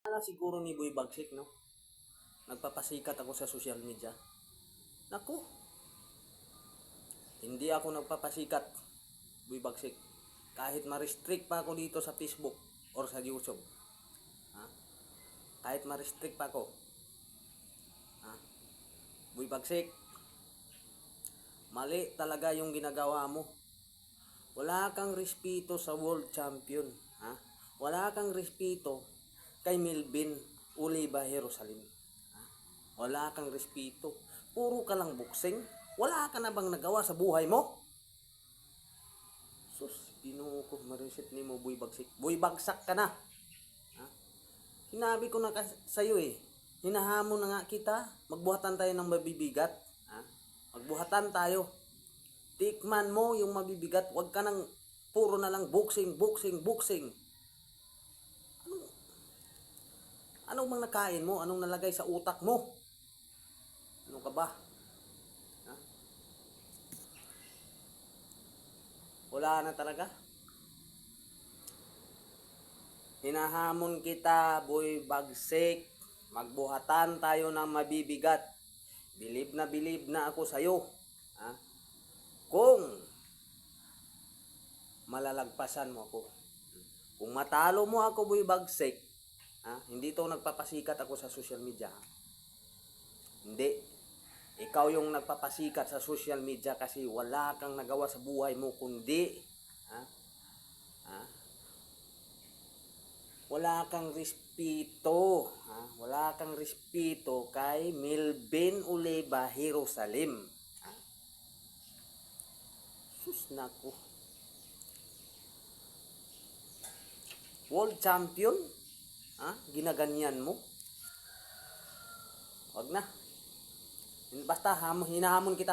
Na siguro ni Boy Bagsik, no? Nagpapasikat ako sa social media. Naku, hindi ako nagpapasikat, Boy Bagsik. Kahit ma-restrict pa ako dito sa Facebook or sa YouTube. Ha? Kahit ma-restrict pa ako. Ha? Boy Bagsik, mali talaga yung ginagawa mo. Wala kang respeto sa world champion. Ha? Wala kang respeto kay Melvin Oliva Jerusalem. Ha? Wala kang respeto. Puro ka lang boxing. Wala ka na bang nagawa sa buhay mo? Sus, Ginoo ko, marisit ni mo, Boy Bagsik. Boy Bagsak ka na. Ha? Sinabi ko na sa'yo eh. Hinahamon na nga kita. Magbuhatan tayo ng mabibigat. Ha? Magbuhatan tayo. Tikman mo yung mabibigat. Huwag ka nang puro na lang boxing. Ano bang nakain mo? Anong nalagay sa utak mo? Ano ka ba? Ha? Wala na talaga. Hinahamon kita, Boy Bagsik. Magbuhatan tayo ng mabibigat. Bilib na ako sa'yo. Ha? Kung malalagpasan mo ako. Kung matalo mo ako, Boy Bagsik, hindi to nagpapasikat ako sa social media. Hindi. Ikaw yung nagpapasikat sa social media kasi wala kang nagawa sa buhay mo kundi wala kang respeto. Wala kang respeto kay Melvin Oliva Jerusalem. Sus nako. World champion? Ginaganyan mo? Wag na. Basta hinahamon kita.